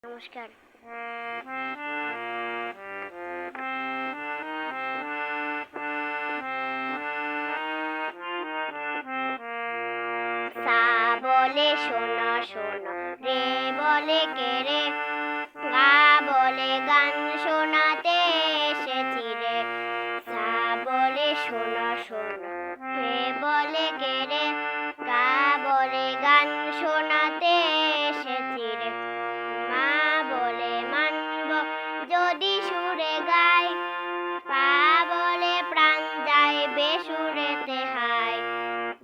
নমস্কার। সা বলে শোনো শোনো, রে বলে কে রে, গা বলে গান শোনাতে এসেছি রে। সা বলে শোনো শোনো, রে বলে কে রে, গা বলে গান শোনাতে এসেছি রে। মা বলে মানব যদি সুরে গাই, পা বলে প্রাণ যায় বেসুরেতে হায়।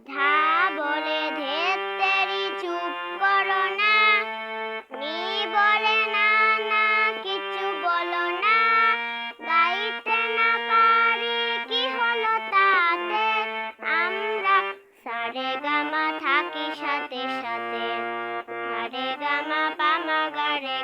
ধা বলে ধেত্তেরি চুপ করো না, নি বলে না না কিছু বলো না। গাইতে না পারি কি হলো তাতে, আমরা সারে গামা থাকি সাথে সাথে। সারে গামা পামা গা রে